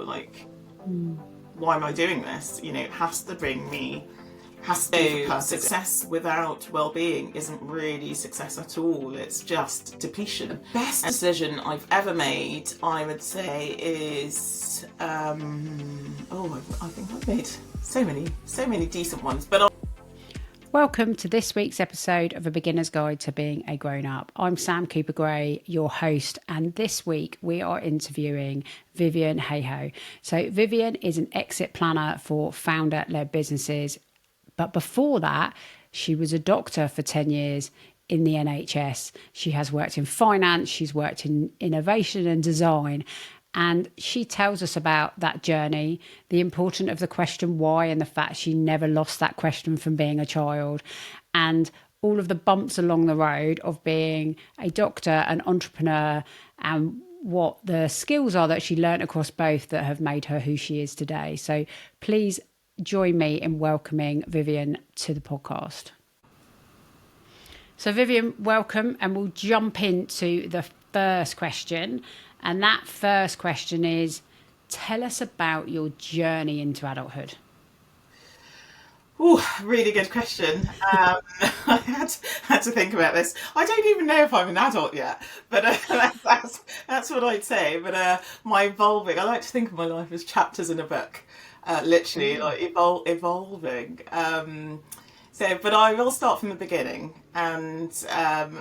like, why am I doing this? You know, it has to bring me, has to be for purpose. Success without well-being isn't really success at all. It's just depletion. The best decision I've ever made, I would say, is I think I've made so many decent ones, but Welcome to this week's episode of A Beginner's Guide to Being a Grown-Up. I'm Sam Cooper-Gray, your host, and this week we are interviewing Vivienne Heyhoe. So Vivienne is an exit planner for founder-led businesses, but before that, she was a doctor for 10 years in the NHS. She has worked in finance, she's worked in innovation and design, and she tells us about that journey, the importance of the question why, and the fact she never lost that question from being a child, and all of the bumps along the road of being a doctor, an entrepreneur, and what the skills are that she learnt across both that have made her who she is today. So please join me in welcoming Vivienne to the podcast. So Vivienne, welcome, and we'll jump into the first question. And that first question is, tell us about your journey into adulthood. Oh, really good question. I had to think about this. I don't even know if I'm an adult yet, but that's what I'd say. But my evolving, I like to think of my life as chapters in a book, literally like evolving. But I will start from the beginning. And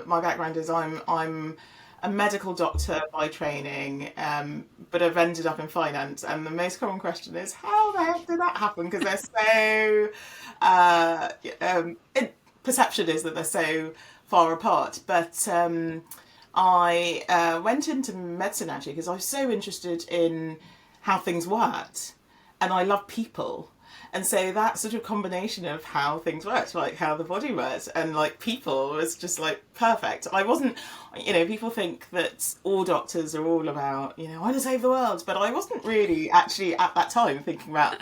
my background is I'm a medical doctor by training, but I've ended up in finance. And the most common question is, how the heck did that happen? Because they're so, perception is that they're so far apart. But I went into medicine actually because I was so interested in how things worked. And I love people. And so that sort of combination of how things worked, like how the body works and like people, was just like perfect. I wasn't, people think that all doctors are all about, I want to save the world. But I wasn't really actually at that time thinking about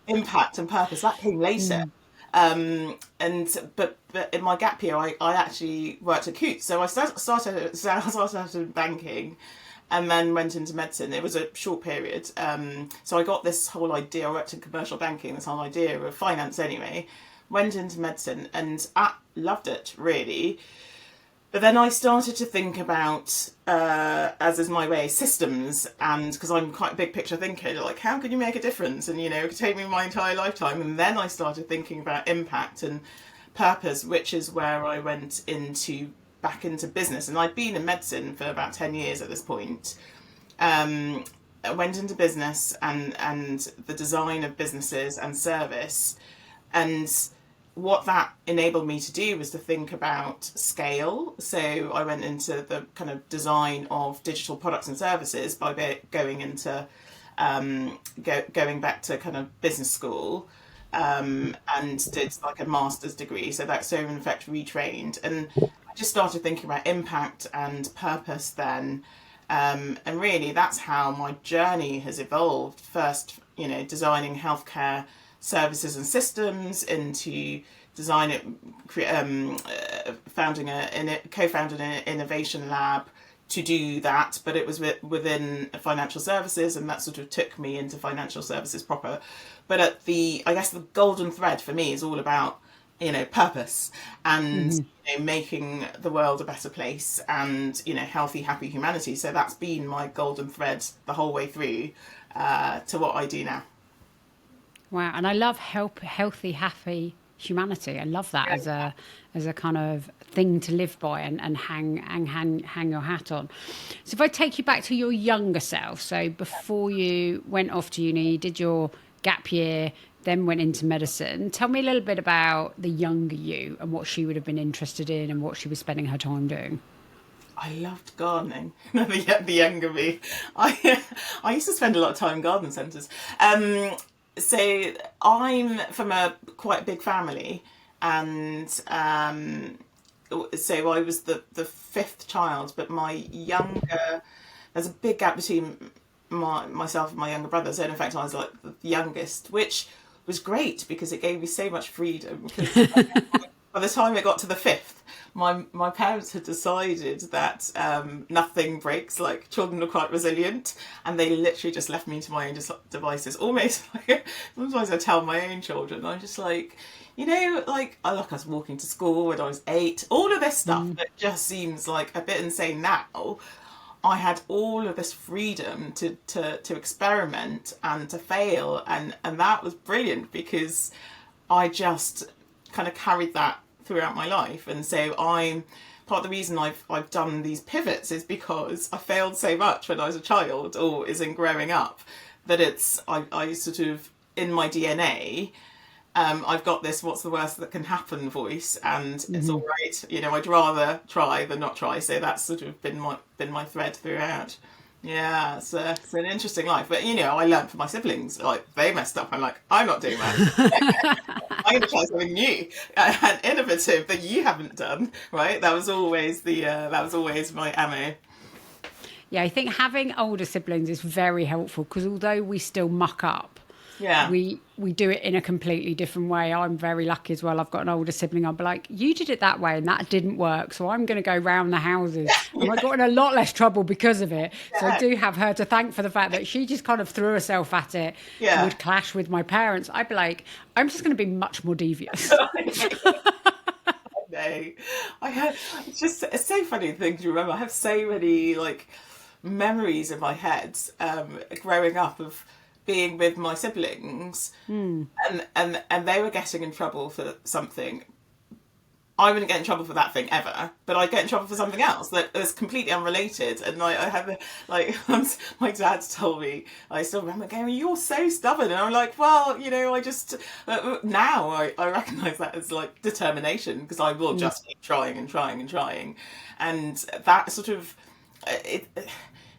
impact and purpose. That came later. But in my gap year, I actually worked at Coots. So I started in banking. And then went into medicine. It was a short period. So I got this whole idea, I worked in commercial banking, this whole idea of finance anyway. Went into medicine and I loved it, really. But then I started to think about, as is my way, systems. And because I'm quite a big picture thinker, like, how can you make a difference? And, it could take me my entire lifetime. And then I started thinking about impact and purpose, which is where I went back into business. And I'd been in medicine for about 10 years at this point. I went into business and the design of businesses and service. And what that enabled me to do was to think about scale. So I went into the kind of design of digital products and services by going into going back to kind of business school. And did like a master's degree. So that's so in effect retrained. And just started thinking about impact and purpose then. And really that's how my journey has evolved. First, designing healthcare services and systems, into co-founding an innovation lab to do that, but it was within financial services, and that sort of took me into financial services proper. But I guess the golden thread for me is all about purpose and making the world a better place and healthy, happy humanity. So that's been my golden thread the whole way through to what I do now. Wow, and I love healthy, happy humanity. I love that as a kind of thing to live by and hang your hat on. So if I take you back to your younger self, so before you went off to uni, you did your gap year, then went into medicine. Tell me a little bit about the younger you and what she would have been interested in and what she was spending her time doing. I loved gardening. The younger me. I used to spend a lot of time in garden centres. So I'm from a quite big family, and so I was the fifth child, but there's a big gap between myself and my younger brother. So in fact, I was like the youngest, which was great because it gave me so much freedom. by the time it got to the fifth, my parents had decided that nothing breaks. Like, children are quite resilient, and they literally just left me to my own devices. Almost like sometimes I tell my own children, I'm just like, like I was walking to school when I was 8. All of this stuff that just seems like a bit insane now. I had all of this freedom to experiment and to fail, and that was brilliant because I just kind of carried that throughout my life. And so part of the reason I've done these pivots is because I failed so much when I was a child, or is in growing up, that I sort of, in my DNA, I've got this "what's the worst that can happen" voice, and it's all right. I'd rather try than not try. So that's sort of been my thread throughout. Yeah, it's an interesting life. But I learned from my siblings. Like, they messed up. I'm like, I'm not doing that. I'm going to try something new and innovative that you haven't done. Right? That was always my ammo. Yeah, I think having older siblings is very helpful, because although we still muck up, yeah, we do it in a completely different way. I'm very lucky as well. I've got an older sibling. I'll be like, you did it that way and that didn't work, so I'm going to go round the houses. And I got in a lot less trouble because of it. So I do have her to thank for the fact that she just kind of threw herself at it. Yeah. Would clash with my parents. I'd be like, I'm just going to be much more devious. No. It's so funny things to remember. I have so many like memories in my head growing up of being with my siblings, and they were getting in trouble for something. I wouldn't get in trouble for that thing ever, but I'd get in trouble for something else that was completely unrelated. And I had once my dad told me, I still remember going, "You're so stubborn," and I'm like, well, I just now I recognise that as like determination, because I will just keep trying and trying and trying, and that sort of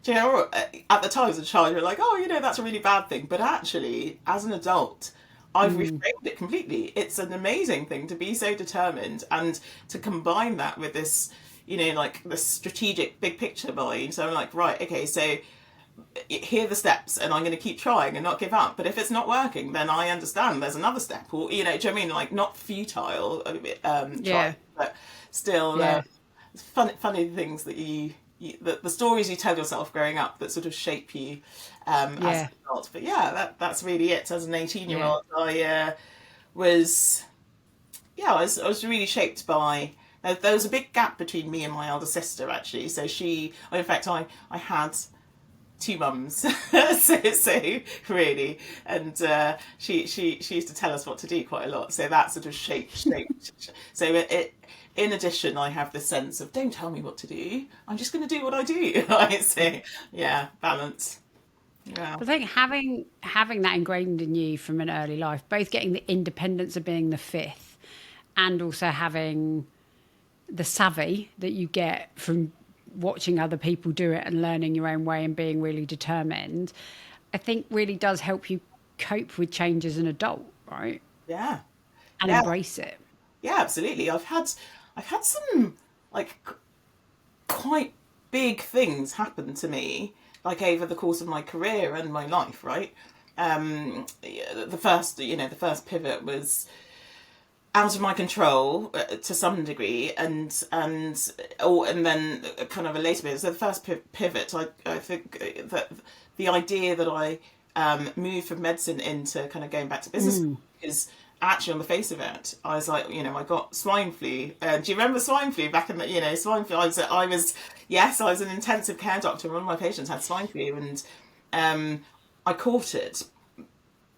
at the time as a child, you're like, oh, that's a really bad thing. But actually, as an adult, I've reframed it completely. It's an amazing thing to be so determined, and to combine that with this, like the strategic big picture mind. So I'm like, right, okay, so here are the steps, and I'm going to keep trying and not give up. But if it's not working, then I understand there's another step, or, do you know what I mean? Like, not futile, try, but still funny things that the stories you tell yourself growing up that sort of shape you as an adult. But that's really it. As an 18-year-old, I was really shaped by. There was a big gap between me and my elder sister, actually. So in fact, I had 2 mums, so really, and she used to tell us what to do quite a lot. So that sort of shaped. So in addition, I have this sense of, don't tell me what to do, I'm just going to do what I do. Right? So balance. Yeah. I think having that ingrained in you from an early life, both getting the independence of being the fifth, and also having the savvy that you get from watching other people do it and learning your own way and being really determined, I think really does help you cope with change as an adult, right? Yeah. And embrace it. Yeah, absolutely. I've had some like quite big things happen to me, like over the course of my career and my life, right? The first pivot was out of my control to some degree, and then kind of a later bit. So the first pivot, I think that the idea that I moved from medicine into kind of going back to business is actually, on the face of it, I was like, I got swine flu. Do you remember swine flu back in the, swine flu? I was an intensive care doctor, and one of my patients had swine flu, and I caught it,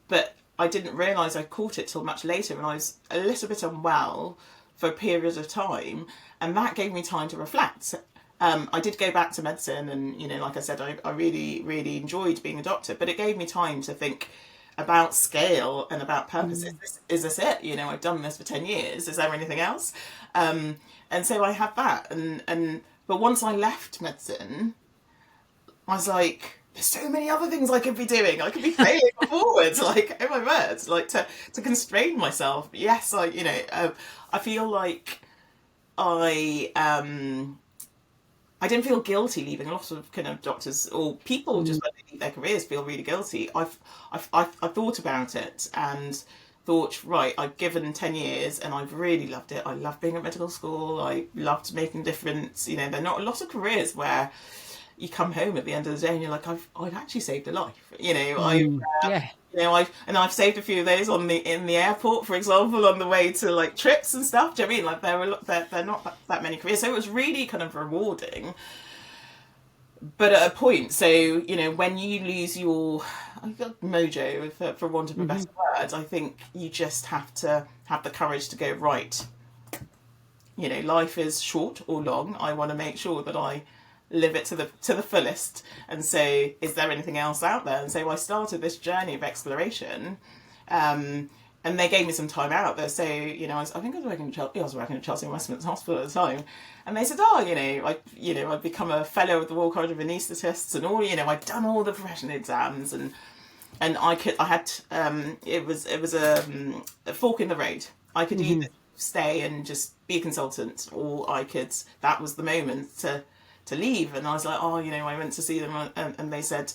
but I didn't realise I caught it till much later, and I was a little bit unwell for a period of time, and that gave me time to reflect. I did go back to medicine, and like I said, I really, really enjoyed being a doctor, but it gave me time to think about scale and about purpose. Is this it? I've done this for 10 years. Is there anything else? And so I had that, but once I left medicine, I was like, there's so many other things I could be doing. I could be failing forwards. Like, oh my word! Like to constrain myself. Yes, I feel like I didn't feel guilty leaving. A lot of kind of doctors or people just when they leave their careers feel really guilty. I've thought about it, and thought, right, I've given 10 years and I've really loved it. I love being at medical school. I loved making a difference. You know, there are not a lot of careers where you come home at the end of the day and you're like, I've actually saved a life. You know, Yeah. I've saved a few of those in the airport, for example, on the way to like trips and stuff. Do you know what I mean? Like there are not that many careers, so it was really kind of rewarding. But at a point, so you know, when you lose your mojo, for want of a better word, I think you just have to have the courage to go, right. You know, life is short or long. I want to make sure that I live it to the fullest, and say, is there anything else out there? And so I started this journey of exploration, and they gave me some time out there. So you know, I think I was working at Chelsea Westminster Hospital at the time, and they said, oh, I'd become a fellow of the Royal College of Anaesthetists, and all, you know, I'd done all the professional exams, and it was a fork in the road. I could either stay and just be a consultant, or that was the moment to leave. And I was like, oh, you know, I went to see them, and they said,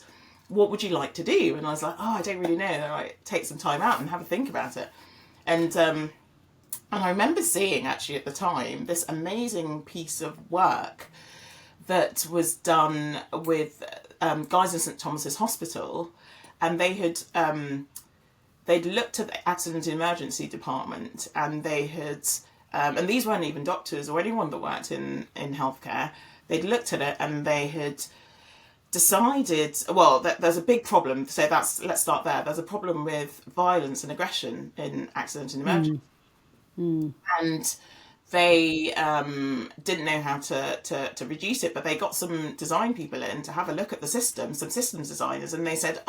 what would you like to do? And I was like, oh, I don't really know. They're like, take some time out and have a think about it. And I remember seeing, actually, at the time, this amazing piece of work that was done with guys in St Thomas's Hospital, and they had they'd looked at the accident and emergency department, and they had and these weren't even doctors or anyone that worked in healthcare. They'd looked at it and they had decided, well, there's a big problem. So let's start there. There's a problem with violence and aggression in accident and emergency. And they didn't know how to reduce it, but they got some design people in to have a look at the system, some systems designers, and they said,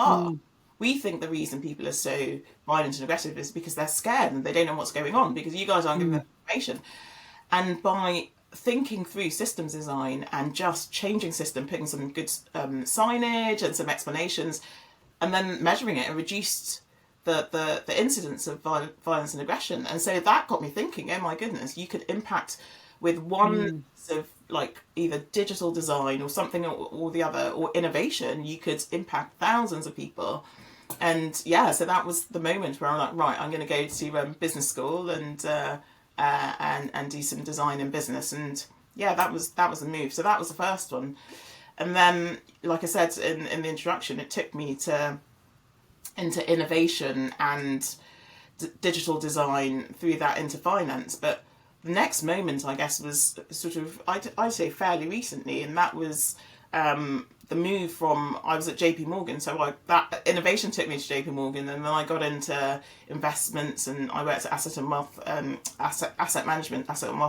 we think the reason people are so violent and aggressive is because they're scared and they don't know what's going on, because you guys aren't giving them information. And by thinking through systems design and just changing system, putting some good signage and some explanations, and then measuring it, and reduced the incidence of violence and aggression. And so that got me thinking, oh my goodness, you could impact with one sort of like either digital design or something or the other, or innovation, you could impact thousands of people. And yeah, so that was the moment where I'm like, right, I'm going to go to business school and do some design and business. And yeah, that was the move. So that was the first one. And then, like I said in the introduction, it took me into innovation and digital design, through that into finance. But the next moment, I guess, was sort of, I'd say fairly recently, and that was the move from, I was at JP Morgan, so that innovation took me to JP Morgan, and then I got into investments, and I worked at asset and wealth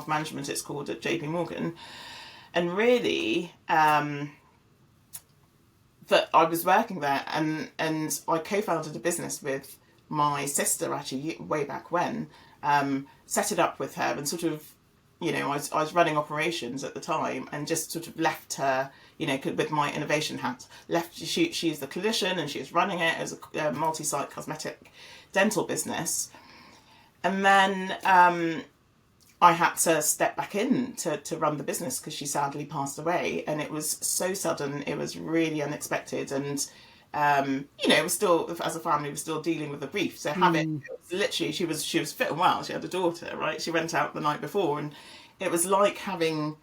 management, it's called, at JP Morgan. And really, that I was working there, and I co-founded a business with my sister, actually, way back when, set it up with her, and sort of, you know, I was running operations at the time, and just sort of left her, you know, with my innovation hat. She's the clinician, and she was running it as a multi-site cosmetic dental business. And then I had to step back in to run the business, because she sadly passed away, and it was so sudden, it was really unexpected. And you know, it was still, as a family, we're still dealing with the grief. So literally, she was fit and well. She had a daughter, right? She went out the night before, and it was like having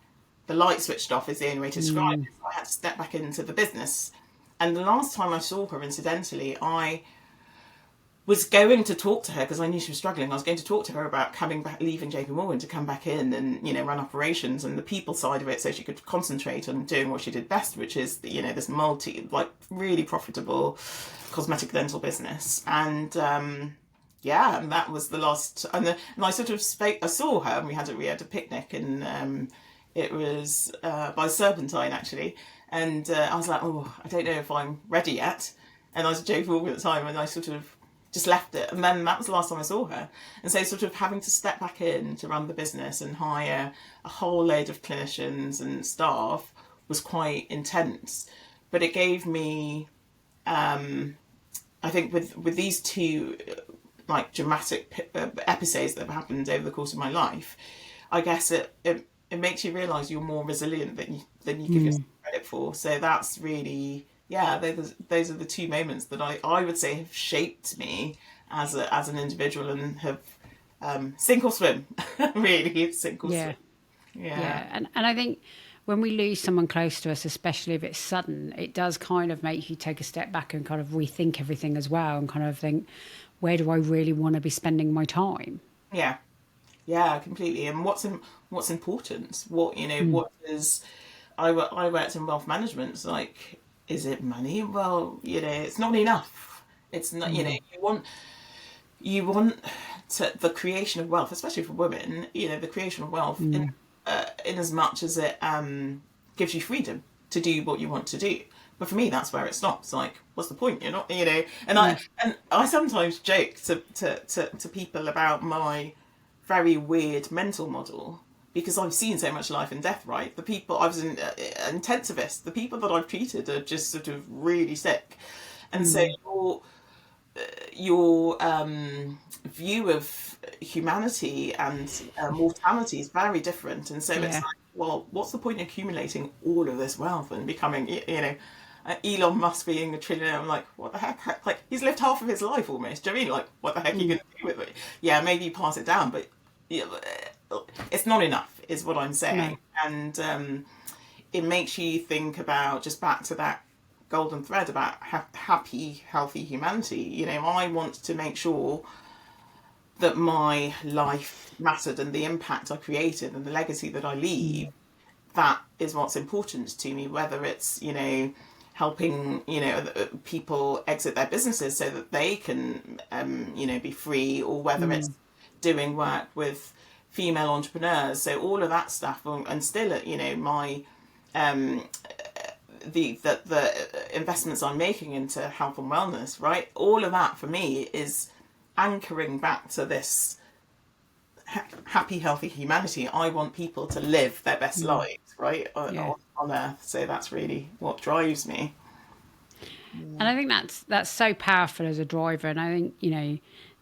the light switched off, is the only way to describe it. So I had to step back into the business. And the last time I saw her, incidentally, I was going to talk to her, because I knew she was struggling. I was going to talk to her about coming back, leaving JP Morgan to come back in and, you know, run operations and the people side of it, so she could concentrate on doing what she did best, which is, you know, this really profitable cosmetic dental business. And yeah, and that was the last. And I sort of I saw her, and we had a picnic, and it was by Serpentine, actually. And I was like, oh, I don't know if I'm ready yet. And I was at JP Morgan at the time, and I sort of just left it. And then that was the last time I saw her. And so sort of having to step back in to run the business and hire a whole load of clinicians and staff was quite intense. But it gave me, I think with these two like dramatic episodes that have happened over the course of my life, I guess it makes you realise you're more resilient than you give yourself credit for. So that's really, yeah, those are the two moments that I would say have shaped me as an individual and have sink or swim, really sink or Yeah. swim. Yeah. Yeah. And I think when we lose someone close to us, especially if it's sudden, it does kind of make you take a step back and kind of rethink everything as well, and kind of think, where do I really want to be spending my time? Yeah. Yeah, completely. And what's important? What Mm. what is? I worked in wealth management. It's like, is it money? Well, it's not enough. It's not. Mm. You want the creation of wealth, especially for women. The creation of wealth Mm. in as much as it gives you freedom to do what you want to do. But for me, that's where it stops. Like, what's the point? You're not, Mm. and I sometimes joke to people about my very weird mental model, because I've seen so much life and death, right? The people I was an intensivist, the people that I've treated are just sort of really sick, and so Mm. your view of humanity and mortality is very different, and so it's Yeah. like, well, what's the point in accumulating all of this wealth and becoming, Elon Musk being a trillionaire? I'm like, what the heck? Like, he's lived half of his life almost. Do you know what I mean? Like, what the heck are you Mm. going to do with it? Yeah, maybe pass it down, but yeah, it's not enough, is what I'm No. saying. And it makes you think about, just back to that golden thread about happy, healthy humanity. I want to make sure that my life mattered, and the impact I created and the legacy that I leave, Mm. that is what's important to me, whether it's, helping, people exit their businesses so that they can, be free, or whether it's Mm. doing work with female entrepreneurs. So all of that stuff, and still, my the investments I'm making into health and wellness, right? All of that for me is anchoring back to this happy, healthy humanity. I want people to live their best Mm. lives, right, Yeah. on Earth. So that's really what drives me. And I think that's so powerful as a driver. And I think,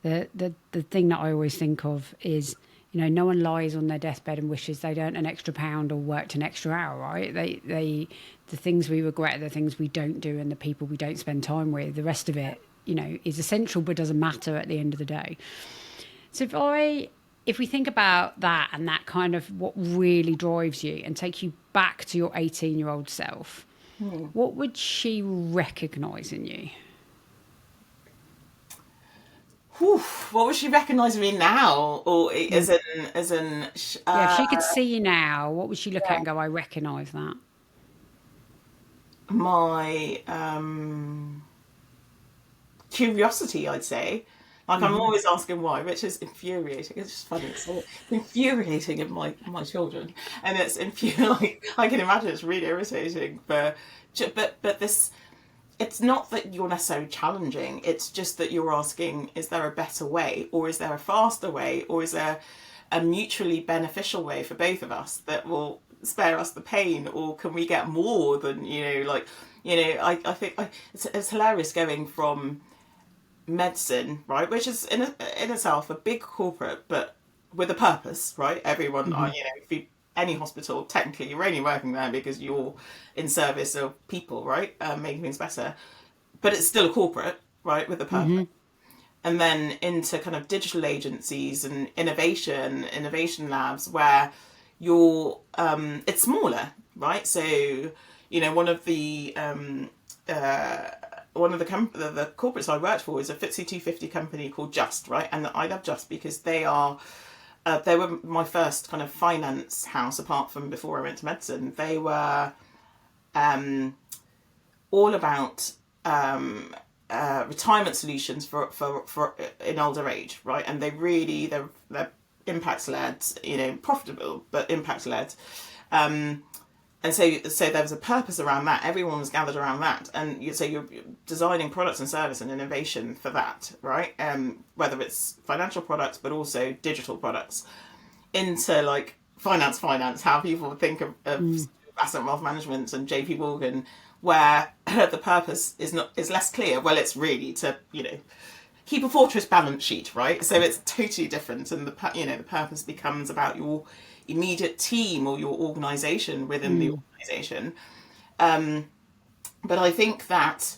the thing that I always think of is, no one lies on their deathbed and wishes they'd earned an extra pound or worked an extra hour, right? The things we regret are the things we don't do and the people we don't spend time with. The rest of it, is essential but doesn't matter at the end of the day. So if we think about that and that kind of what really drives you and take you back to your 18-year-old self, what would she recognise in you? Whew, what would she recognise me now, or Yeah, if she could see you now, what would she look at and go, I recognise that? my curiosity, I'd say. Like, I'm always asking why, which is infuriating. It's just funny. It's so infuriating in my children, and it's like, I can imagine it's really irritating. But this, it's not that you're necessarily challenging. It's just that you're asking: is there a better way, or is there a faster way, or is there a mutually beneficial way for both of us that will spare us the pain, or can we get more than, I think it's hilarious going from medicine, right, which is in itself a big corporate, but with a purpose, right? Everyone, Mm-hmm. if you, any hospital, technically you're only working there because you're in service of people, right? Making things better, but it's still a corporate, right, with a purpose. Mm-hmm. And then into kind of digital agencies and innovation labs, where you're it's smaller, right? So, one of the the corporates I worked for is a FTSE 250 company called Just, right? And I love Just because they were my first kind of finance house, apart from before I went to medicine. They were all about retirement solutions for in older age, right? And they're impact led, profitable but impact led. And so there was a purpose around that. Everyone was gathered around that, and you're designing products and service and innovation for that, right? Whether it's financial products, but also digital products, into like finance, how people think of asset wealth management and JP Morgan, where the purpose is less clear. Well, it's really to keep a fortress balance sheet, right? So it's totally different, and the purpose becomes about your immediate team or your organization within the Mm. organization. But I think that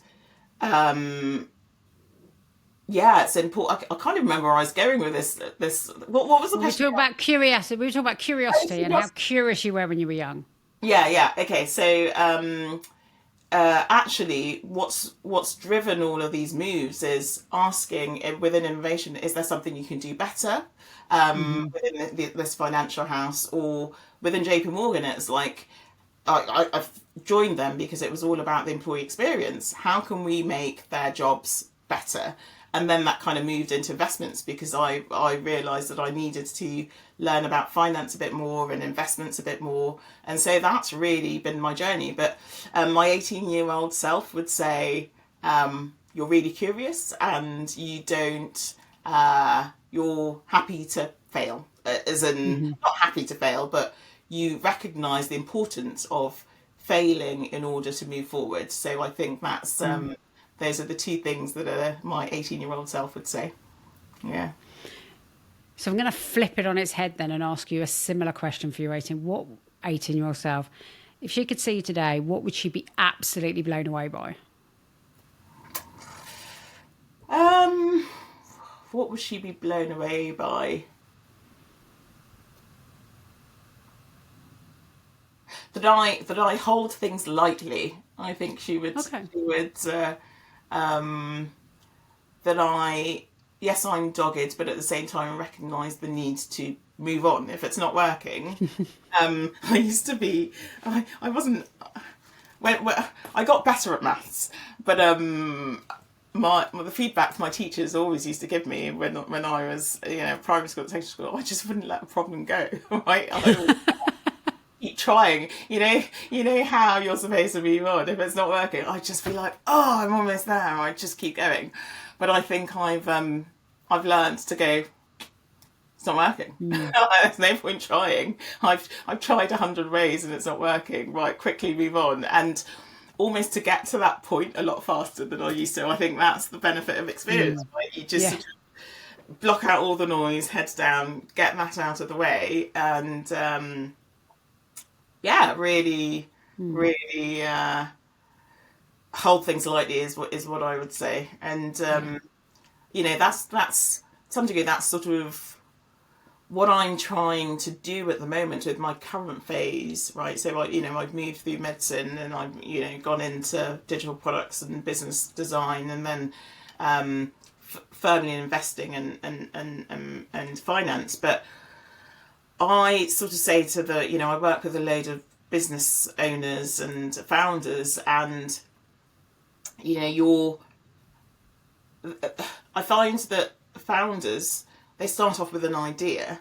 yeah, it's important. I can't even remember where I was going with this. What was the Well, we question? talk about curiosity. We were talking about curiosity and how curious you were when you were young. Yeah. Okay. So, actually, what's driven all of these moves is asking within innovation: is there something you can do better Hmm. within this financial house, or within JP Morgan? It's like I've joined them because it was all about the employee experience. How can we make their jobs better? And then that kind of moved into investments because I realised that I needed to learn about finance a bit more and investments a bit more. And so that's really been my journey. But my 18-year-old self would say, you're really curious and you don't, you're happy to fail, as in, Hmm. not happy to fail, but you recognise the importance of failing in order to move forward. So I think that's those are the two things that my 18-year-old self would say. Yeah. So I'm going to flip it on its head then and ask you a similar question for your 18-year-old self. If she could see you today, what would she be absolutely blown away by? Um, what would she be blown away by? That I hold things lightly. I think she would. Okay. She would. Um, that I, yes, I'm dogged, but at the same time, I recognise the need to move on if it's not working. I used to be, I wasn't, when I got better at maths, but the feedback my teachers always used to give me when I was, primary school, secondary school, I just wouldn't let a problem go. Right? I always keep trying. You know how you're supposed to move on. If it's not working, I'd just be like, oh, I'm almost there. I just keep going. But I think I've learned to go. It's not working. Mm. There's no point trying. I've tried 100 ways and it's not working. Right, quickly move on, and almost to get to that point a lot faster than I used to. I think that's the benefit of experience. Mm. Right? You just Yeah. sort of block out all the noise, heads down, get that out of the way, and yeah, really, Mm. really hold things lightly is what I would say. And Yeah. that's to some degree that's sort of what I'm trying to do at the moment with my current phase, right? So I've moved through medicine and I've gone into digital products and business design, and then firmly in investing and finance. But I sort of say to I work with a load of business owners and founders, and you're I find that founders, they start off with an idea,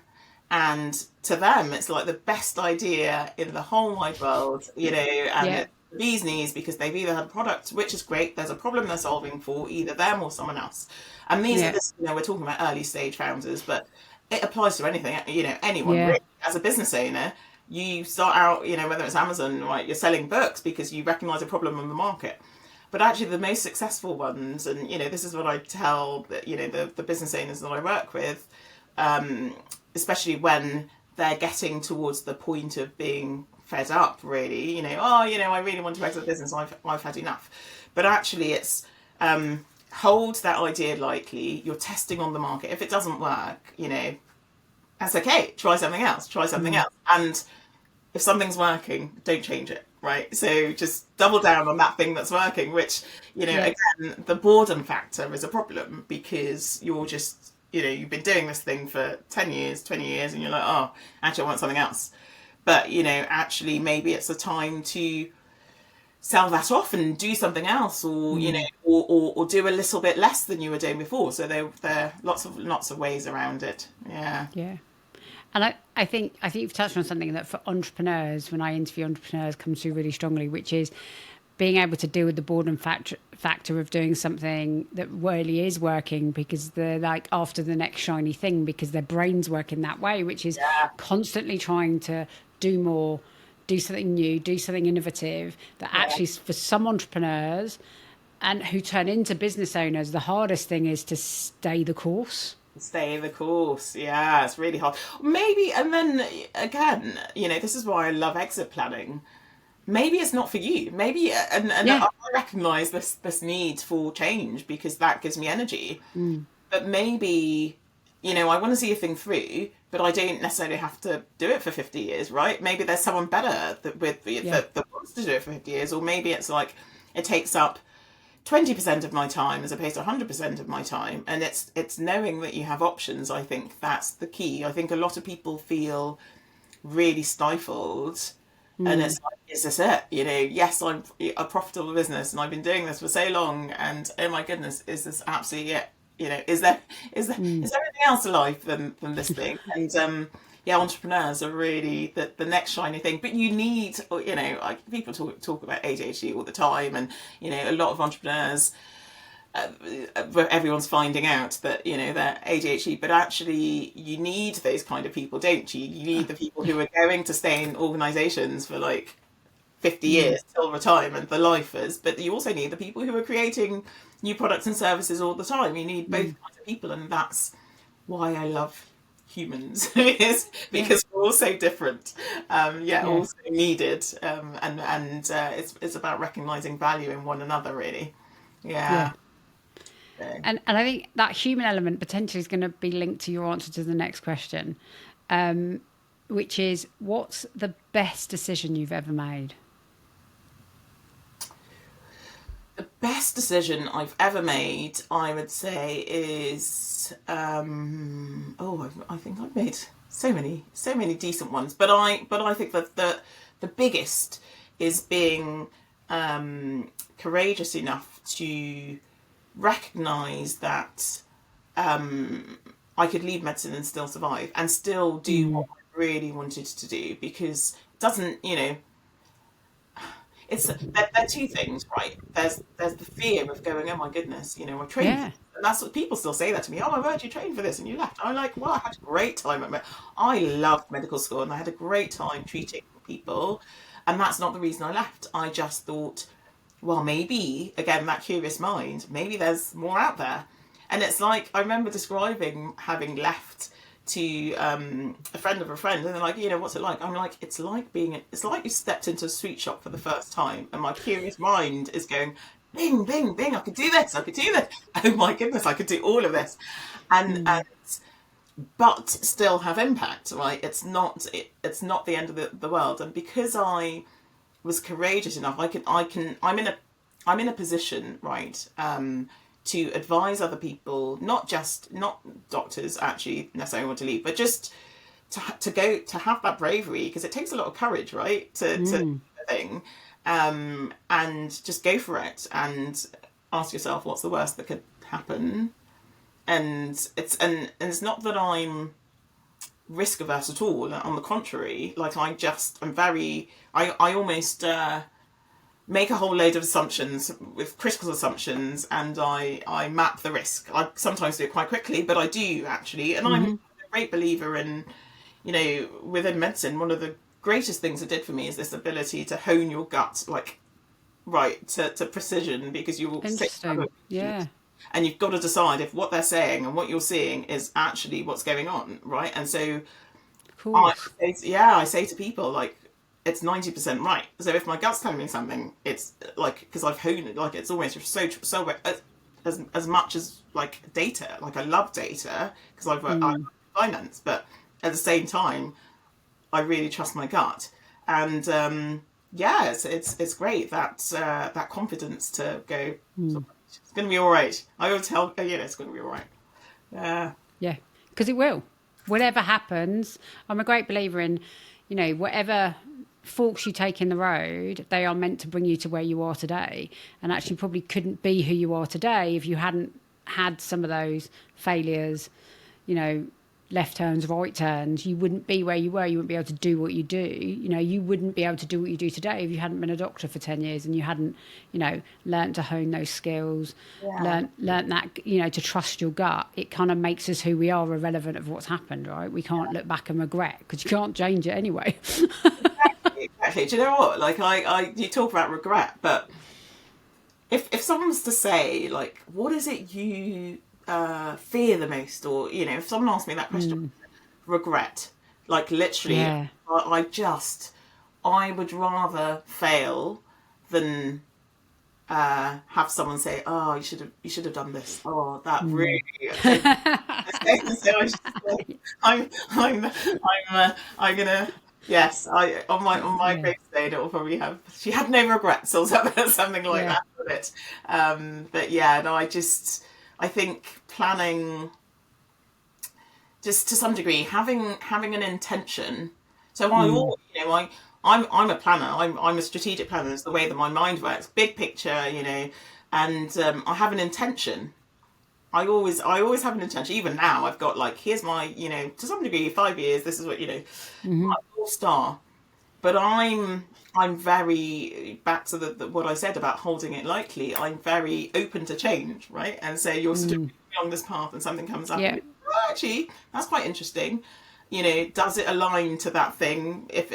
and to them it's like the best idea in the whole wide world, and Yeah. it's the bee's knees because they've either had a product which is great, there's a problem they're solving for either them or someone else. And these are Yeah. this, we're talking about early stage founders, but it applies to anything, anyone Yeah. really. As a business owner, you start out, whether it's Amazon, right, you're selling books because you recognize a problem on the market. But actually, the most successful ones, and this is what I tell the business owners that I work with, especially when they're getting towards the point of being fed up, really. I really want to exit the business. I've had enough. But actually, it's hold that idea lightly. You're testing on the market. If it doesn't work, that's okay. Try something else. Try something Mm. else. And if something's working, don't change it, right? So just double down on that thing that's working, which, Yeah. again, the boredom factor is a problem because you're just, you've been doing this thing for 10 years, 20 years, and you're like, oh, actually, I want something else. But, actually, maybe it's a time to sell that off and do something else, or, Mm. or do a little bit less than you were doing before. So there are lots of ways around it. Yeah. Yeah. And I think you've touched on something that for entrepreneurs, when I interview entrepreneurs, comes through really strongly, which is being able to deal with the boredom factor of doing something that really is working because they're like after the next shiny thing because their brains work in that way, which is Yeah. constantly trying to do more, do something new, do something innovative. That Yeah. actually, for some entrepreneurs and who turn into business owners, the hardest thing is to stay the course. Stay the course. Yeah, it's really hard. Maybe, and then again, this is why I love exit planning. maybe it's not for you. Maybe, and Yeah. I recognize this need for change because that gives me energy. Mm. But maybe, I want to see a thing through, but I don't necessarily have to do it for 50 years, right? Maybe there's someone better Yeah. that wants to do it for 50 years, or maybe it's like it takes up 20% of my time as opposed to 100% of my time. And it's knowing that you have options. I think that's the key. I think a lot of people feel really stifled. And Mm. it's like, is this it? Yes, I'm a profitable business and I've been doing this for so long. And oh my goodness, is this absolutely it? Is there anything else to life than this thing? And yeah, entrepreneurs are really the next shiny thing. But you need, like people talk about ADHD all the time, and a lot of entrepreneurs, everyone's finding out that they're ADHD, but actually you need those kind of people, don't you? You need the people who are going to stay in organisations for like 50 Mm. years till retirement, the lifers, but you also need the people who are creating new products and services all the time. You need both Mm. kinds of people, and that's why I love humans is Yeah. because we're all so different, Yeah. also needed, and it's about recognizing value in one another, really. Yeah. Yeah. So, And I think that human element potentially is going to be linked to your answer to the next question, um, which is, what's the best decision you've ever made? the best decision I've ever made, I would say, is I think I've made so many decent ones, but I think that the biggest is being courageous enough to recognize that I could leave medicine and still survive and still do Mm. what I really wanted to do, because it doesn't, it's they're two things, right? There's the fear of going, oh my goodness, I trained for Yeah. this. And that's what people still say that to me. Oh my word, you trained for this and you left. I'm like, well, I had a great time I loved medical school and I had a great time treating people, and that's not the reason I left. I just thought, well, maybe again, that curious mind, maybe there's more out there. And it's like, I remember describing having left to a friend of a friend, and they're like, what's it like? I'm like, it's like you stepped into a sweet shop for the first time, and my curious mind is going, bing, bing, bing, I could do this. Oh my goodness, I could do all of this. And Mm. but still have impact, right? It's not the end of the world. And because I was courageous enough, I'm in a position, right, to advise other people, not doctors actually necessarily want to leave, but just to have that bravery, because it takes a lot of courage, right, to do Mm. the thing, and just go for it and ask yourself what's the worst that could happen. And it's not that I'm risk averse at all. On the contrary, like I almost make a whole load of assumptions with critical assumptions, and I map the risk. I sometimes do it quite quickly, but I do actually. And I'm Hmm. a great believer in, within medicine, one of the greatest things it did for me is this ability to hone your gut, like, right, to precision, because you'll sit with other Interesting. patients Yeah. and you've got to decide if what they're saying and what you're seeing is actually what's going on, right? And so Of course. I say to people, like, it's 90% right. So if my gut's telling me something, it's like, because I've honed it, like, it's almost so as much as like data. Like, I love data because I love Mm. finance, but at the same time, I really trust my gut. And yeah, it's great that that confidence to go, Mm. it's going to be all right. I will tell it's going to be all right. Yeah. Yeah. Because it will. Whatever happens, I'm a great believer in, whatever forks you take in the road, they are meant to bring you to where you are today. And actually, probably couldn't be who you are today if you hadn't had some of those failures, you know, left turns, right turns. You wouldn't be where you were. You wouldn't be able to do what you do. You wouldn't be able to do what you do today if you hadn't been a doctor for 10 years and you hadn't, learnt to hone those skills, Yeah. learnt that, to trust your gut. It kind of makes us who we are, irrelevant of what's happened, right? We can't look back and regret because you can't change it anyway. Exactly. Do you know what? Like, you talk about regret, but if someone was to say, like, what is it you fear the most, or if someone asked me that question, regret, like, literally, Yeah. I just I would rather fail than have someone say, "Oh, you should have done this. Oh, that really." So I'm gonna. Yes, I on my Yeah. gravestone it will probably have. She had no regrets or something like Yeah. that with it. But yeah, no, I think planning, just to some degree, having an intention. So Mm. I'm a planner. I'm a strategic planner. It's the way that my mind works, big picture, and I have an intention. I always have an intention. Even now, I've got like, here's my, to some degree, 5 years. This is what, Hmm. my North Star. But I'm very, back to what I said about holding it lightly. I'm very open to change, right? And so you're sort of Mm. along this path, and something comes up, and Yeah. actually, that's quite interesting. Does it align to that thing? If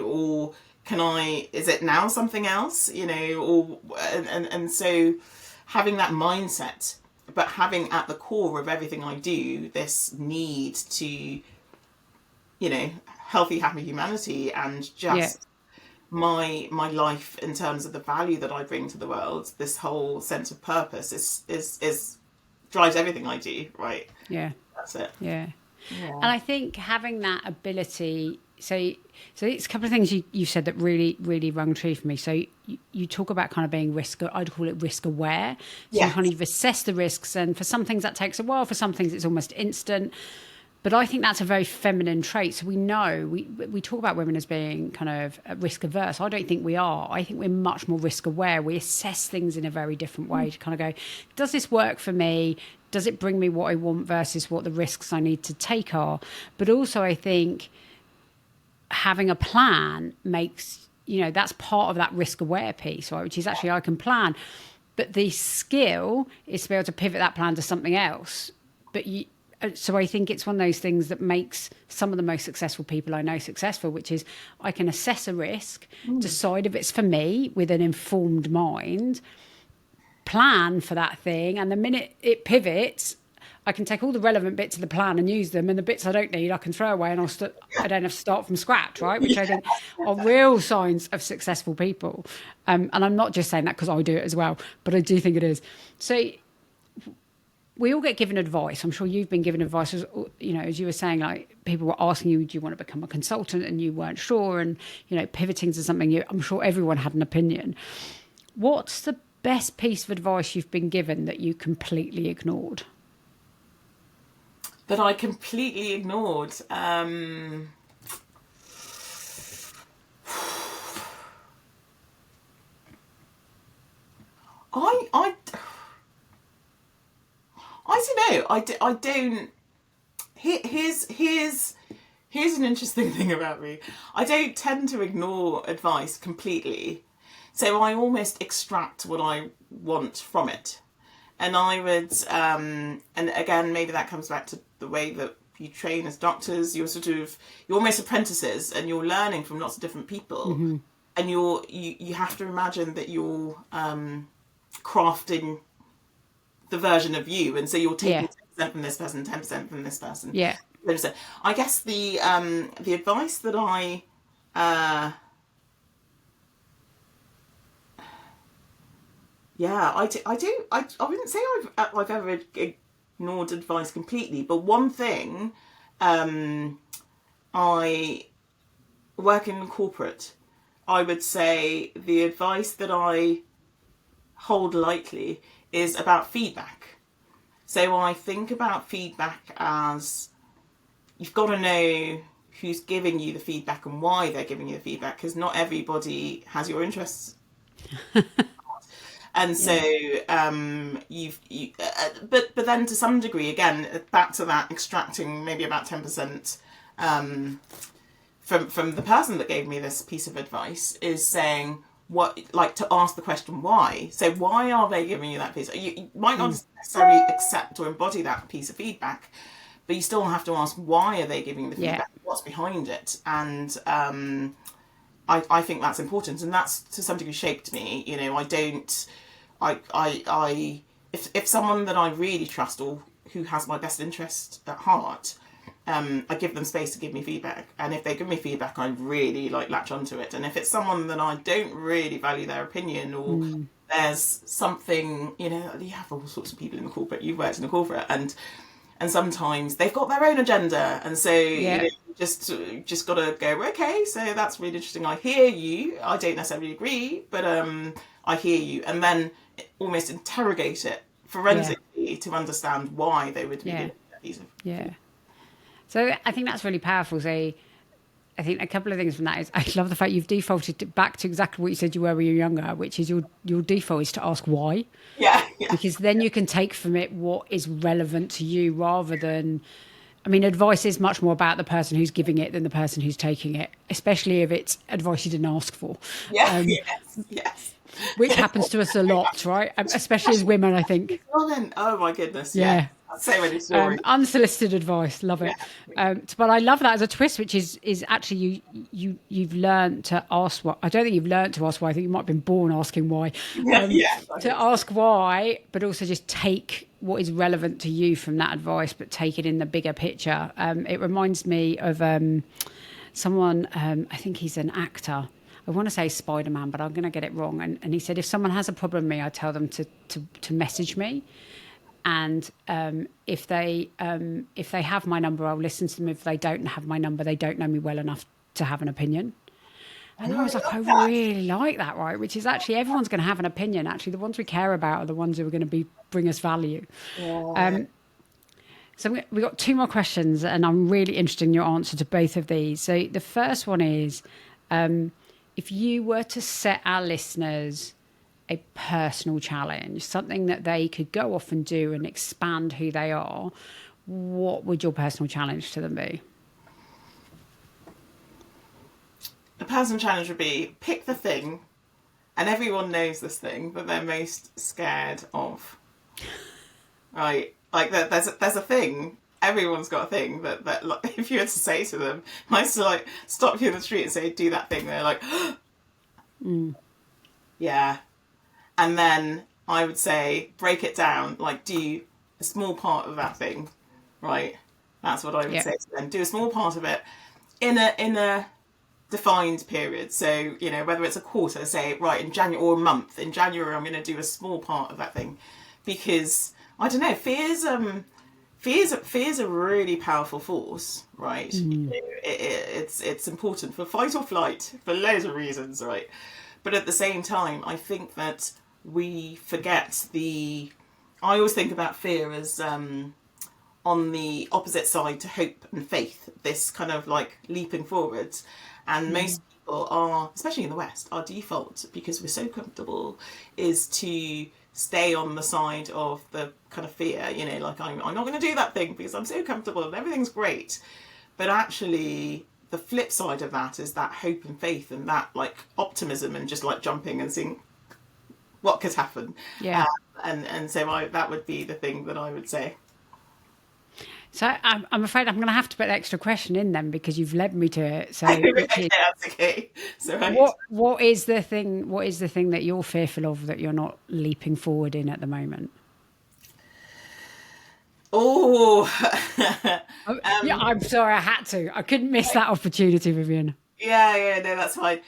or can I? Is it now something else? Or and so having that mindset, but having at the core of everything I do this need to, healthy, happy humanity, and Yeah. just my life in terms of the value that I bring to the world. This whole sense of purpose is drives everything I do. Right, Yeah. that's it. Yeah. Yeah. And I think having that ability, so it's a couple of things you said that really, really rung true for me. So you talk about kind of being I'd call it risk aware. So you kind Yes. of assess the risks, and for some things that takes a while, for some things it's almost instant. But I think that's a very feminine trait. So we know, we talk about women as being kind of risk averse. I don't think we are. I think we're much more risk aware. We assess things in a very different way to kind of go, does this work for me? Does it bring me what I want versus what the risks I need to take are? But also I think having a plan makes, that's part of that risk aware piece, right? Which is actually I can plan. But the skill is to be able to pivot that plan to something else. So I think it's one of those things that makes some of the most successful people I know successful, which is I can assess a risk, decide if it's for me with an informed mind, plan for that thing, and the minute it pivots, I can take all the relevant bits of the plan and use them, and the bits I don't need I can throw away, and I don't have to start from scratch, right? Which I think are real signs of successful people. And I'm not just saying that because I do it as well, but I do think it is. So we all get given advice. I'm sure you've been given advice, as you were saying, like people were asking you, do you want to become a consultant, and you weren't sure, and pivoting to something. I'm sure everyone had an opinion. What's the best piece of advice you've been given that you completely ignored? That I completely ignored. I don't know. I don't. Here's an interesting thing about me. I don't tend to ignore advice completely, so I almost extract what I want from it. And I would, and again, maybe that comes back to the way that you train as doctors. You're almost apprentices, and you're learning from lots of different people, and you have to imagine that you're crafting the version of you, and so you're taking Yeah. 10% from this person, 10% from this person. Yeah. 10%. I guess the advice that uh, I wouldn't say I've ever ignored advice completely, but one thing, I work in corporate. I would say the advice that I hold lightly is about feedback. So I think about feedback as, you've got to know who's giving you the feedback and why they're giving you the feedback, because not everybody has your interests. And so Yeah. but then to some degree, again, back to that, extracting maybe about 10% from the person that gave me this piece of advice, is saying, what, like, to ask the question why. So why are they giving you that piece? You might not necessarily accept or embody that piece of feedback, but you still have to ask, why are they giving you the Yeah. feedback? What's behind it? And I think that's important, and that's to some degree shaped me. I don't, if someone that I really trust, or who has my best interest at heart, I give them space to give me feedback. And if they give me feedback, I really like latch onto it. And if it's someone that I don't really value their opinion, or there's something, you have all sorts of people in the corporate, you've worked in the corporate, and sometimes they've got their own agenda. And so you just got to go, okay, so that's really interesting. I hear you. I don't necessarily agree, but I hear you. And then almost interrogate it forensically to understand why they would be doing these. Yeah. So I think that's really powerful. So I think a couple of things from that is, I love the fact you've defaulted back to exactly what you said you were when you were younger, which is your default is to ask why. Yeah. Because then you can take from it what is relevant to you, rather than, advice is much more about the person who's giving it than the person who's taking it, especially if it's advice you didn't ask for. Yeah. Yes. Which happens to us a lot, right? Especially as women, I think. Oh my goodness. Yeah. So many stories. Unsolicited advice, love it. But I love that as a twist, which is actually you've learned to ask why. I don't think you've learned to ask why. I think you might have been born asking why. To ask why, but also just take what is relevant to you from that advice, but take it in the bigger picture. It reminds me of someone. I think he's an actor. I want to say Spider-Man, but I'm going to get it wrong. And he said, if someone has a problem with me, I tell them to message me. And if they have my number, I'll listen to them. If they don't have my number, they don't know me well enough to have an opinion. And I was like, I really like that, right? Which is actually, everyone's going to have an opinion. Actually, the ones we care about are the ones who are going to bring us value. Yeah. So we've got 2 more questions, and I'm really interested in your answer to both of these. So the first one is, if you were to set our listeners a personal challenge, something that they could go off and do and expand who they are, what would your personal challenge to them be? The personal challenge would be, pick the thing, and everyone knows this thing, that they're most scared of. Right? Like, there's a thing. Everyone's got a thing that like, if you were to say to them, I used to like stop you in the street and say, do that thing. They're like, yeah. And then I would say, break it down, like do a small part of that thing, right? That's what I would say to them. Do a small part of it in a defined period. So, whether it's a quarter, say, right, in January, or a month. In January, I'm going to do a small part of that thing. Because, I don't know, fear's a really powerful force, right? It's important for fight or flight, for loads of reasons, right? But at the same time, I think that we forget I always think about fear as on the opposite side to hope and faith, this kind of like leaping forwards. And most people are, especially in the West, our default, because we're so comfortable, is to stay on the side of the kind of fear, like I'm not going to do that thing because I'm so comfortable and everything's great. But actually, the flip side of that is that hope and faith and that like optimism and just like jumping and seeing what could happen. Yeah. And so that would be the thing that I would say. So I'm afraid I'm going to have to put an extra question in then, because you've led me to it. So that's okay. So right. What is the thing that you're fearful of that you're not leaping forward in at the moment? Oh, I'm sorry, I had to. I couldn't miss that opportunity, Vivienne. Yeah, no, that's fine.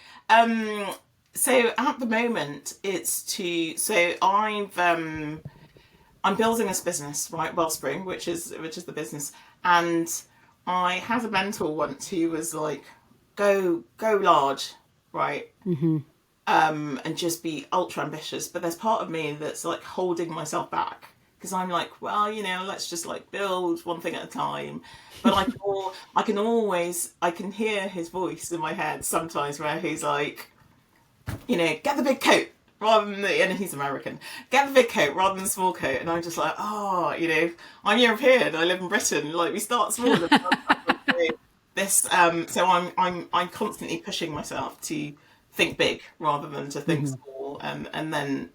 So at the moment, I'm building this business, right? Wellspring, which is the business, and I had a mentor once who was like, "Go large, right? And just be ultra ambitious." But there's part of me that's like holding myself back, because I'm like, well, let's just like build one thing at a time. But I can hear his voice in my head sometimes where he's like, get the big coat rather than and he's American, get the big coat rather than the small coat. And I'm just like, I'm European, I live in Britain, like we start small. So I'm constantly pushing myself to think big rather than to think small. And then,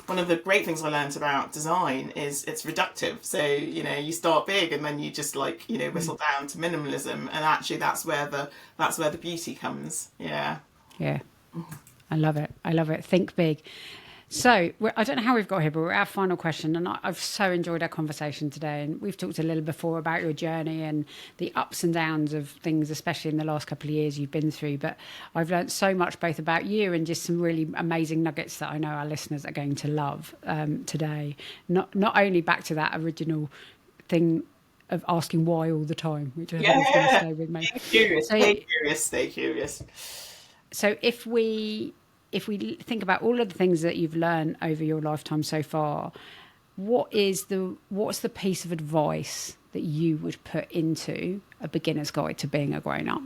one of the great things I learned about design is it's reductive. So, you start big and then you just like, whistle down to minimalism. And actually that's where the beauty comes. Yeah. Yeah. I love it. Think big. So I don't know how we've got here, but we're at our final question, and I've so enjoyed our conversation today. And we've talked a little before about your journey and the ups and downs of things, especially in the last couple of years you've been through. But I've learned so much both about you and just some really amazing nuggets that I know our listeners are going to love today. Not only back to that original thing of asking why all the time, which I think is going to stay with me. Stay curious, stay curious. So if we think about all of the things that you've learned over your lifetime so far, what's the piece of advice that you would put into a beginner's guide to being a grown-up?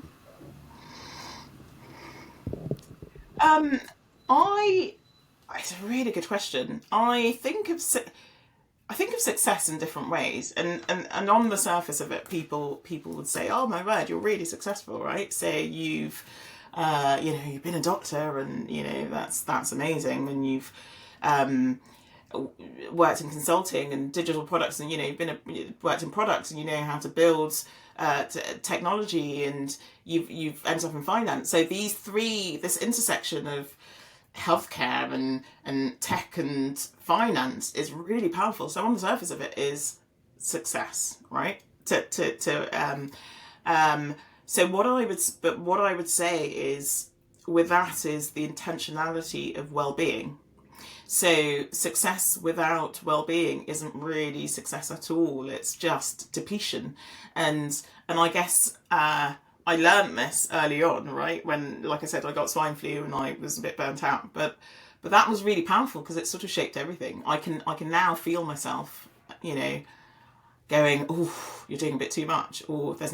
It's a really good question. I think of success in different ways, and on the surface of it, people would say, "Oh my word, you're really successful, right?" Say you've you've been a doctor, and that's amazing, and you've worked in consulting and digital products, and you've worked in products, and you know how to build technology, and you've ended up in finance. So this intersection of healthcare and tech and finance is really powerful. So on the surface of it is success, right? So what I would say is, with that, is the intentionality of well-being. So success without well-being isn't really success at all. It's just depletion. And I guess I learned this early on, right? When, like I said, I got swine flu and I was a bit burnt out. But that was really powerful because it sort of shaped everything. I can now feel myself, going, "Oh, you're doing a bit too much," or there's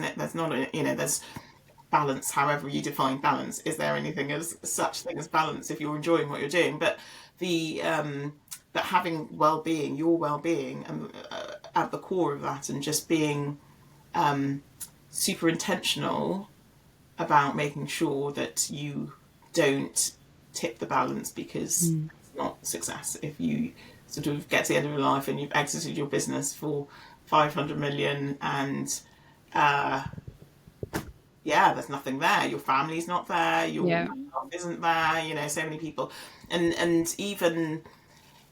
balance. However you define balance, is there anything as such thing as balance if you're enjoying what you're doing? But but having well-being, your well-being, at the core of that, and just being super intentional about making sure that you don't tip the balance, because it's not success if you sort of get to the end of your life and you've exited your business for 500 million and there's nothing there. Your family's not there, your health isn't there, so many people, and even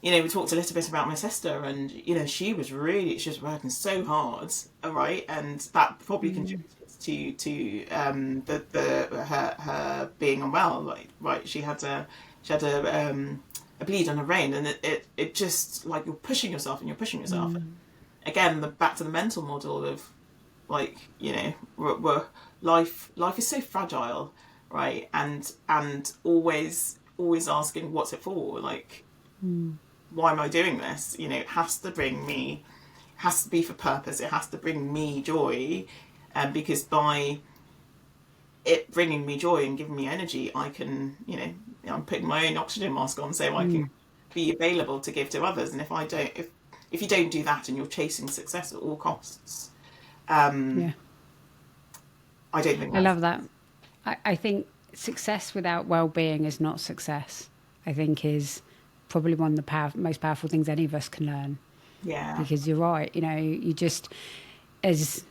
we talked a little bit about my sister, and she was working so hard, right, and that probably contributed to her being unwell, right. She had a bleed on her brain, and it just, like, you're pushing yourself. Again, back to the mental model of, like, life is so fragile, right, and always asking, what's it for, like, why am I doing this? It has to be for purpose. It has to bring me joy, because by it bringing me joy and giving me energy, I can, I'm putting my own oxygen mask on, so I can be available to give to others. And if you don't do that and you're chasing success at all costs, I don't think. I love that. I think success without well-being is not success. I think is probably one of the most powerful things any of us can learn. Yeah. Because you're right. You just, as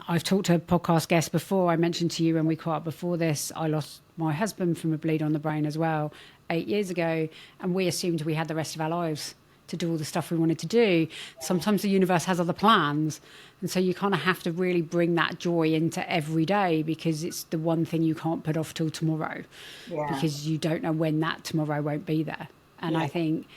I've talked to podcast guests before, I mentioned to you when we caught up before this, I lost my husband from a bleed on the brain as well 8 years ago, and we assumed we had the rest of our lives to do all the stuff we wanted to do. Sometimes the universe has other plans, and so you kind of have to really bring that joy into every day, because it's the one thing you can't put off till tomorrow, because you don't know when that tomorrow won't be there. And I think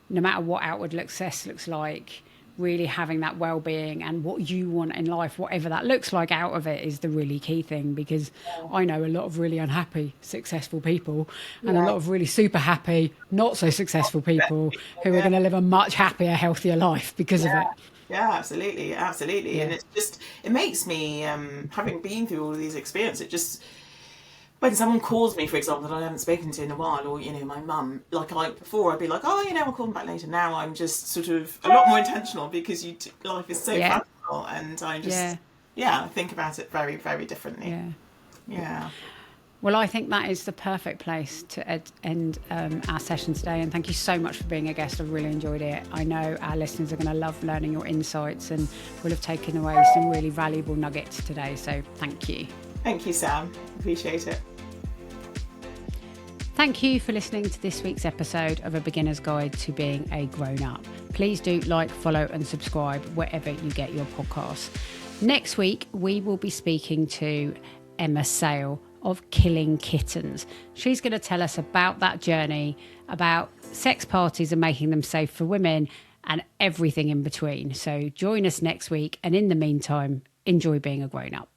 no matter what outward success looks like, really having that well-being and what you want in life, whatever that looks like out of it, is the really key thing. Because I know a lot of really unhappy successful people, and a lot of really super happy not so successful people who are going to live a much happier, healthier life because of it. Absolutely. And it makes me, having been through all of these experiences, it just, when someone calls me, for example, that I haven't spoken to in a while, or, my mum, before I'd be like, oh, I'll call them back later. Now I'm just sort of a lot more intentional, because life is so fragile, and I just, I think about it very, very differently. Yeah. Well, I think that is the perfect place to end our session today. And thank you so much for being a guest. I've really enjoyed it. I know our listeners are going to love learning your insights, and will have taken away some really valuable nuggets today. So thank you. Thank you, Sam. Appreciate it. Thank you for listening to this week's episode of A Beginner's Guide to Being a Grown-Up. Please do like, follow and subscribe wherever you get your podcasts. Next week, we will be speaking to Emma Sale of Killing Kittens. She's going to tell us about that journey, about sex parties and making them safe for women and everything in between. So join us next week. And in the meantime, enjoy being a grown-up.